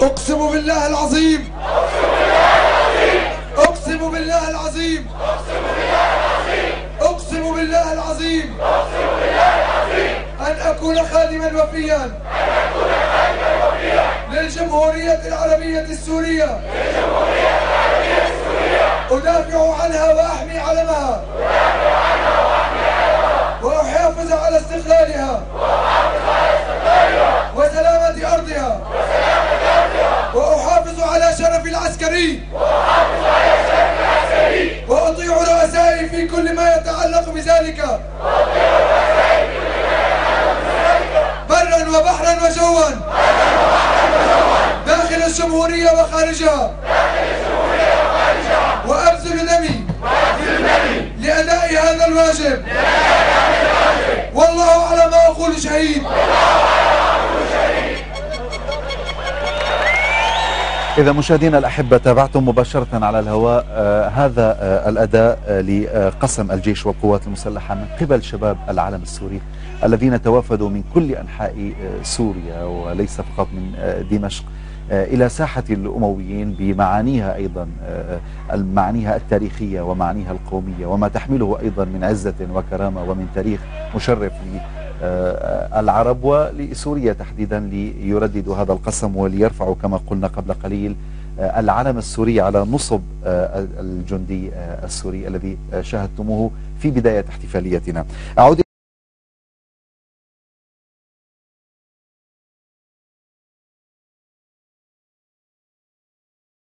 أقسم بالله العظيم أقسم بالله العظيم أقسم بالله العظيم أن أكون خادما وفيا للجمهورية العربية السورية أدافع عنها وأحمي علمها وأحافظ على استقلالها وسلامة أرضها وأحافظ على شرف العسكري وأطيع رؤسائي في كل ما يتعلق بذلك برا وبحرا وجوا داخل الجمهورية وخارجها وأبذل دمي لأداء هذا الواجب والله على ما أقول شهيد. إذا مشاهدينا الأحبة تابعتم مباشرة على الهواء هذا الأداء لقسم الجيش والقوات المسلحة من قبل شباب العلم السوري الذين توافدوا من كل أنحاء سوريا وليس فقط من دمشق إلى ساحة الأمويين بمعانيها أيضا معانيها التاريخية ومعانيها القومية وما تحمله أيضا من عزة وكرامة ومن تاريخ مشرف العرب ولسوريا تحديدا ليرددوا هذا القسم وليرفعوا كما قلنا قبل قليل العلم السوري على نصب الجندي السوري الذي شاهدتموه في بداية احتفاليتنا. أعود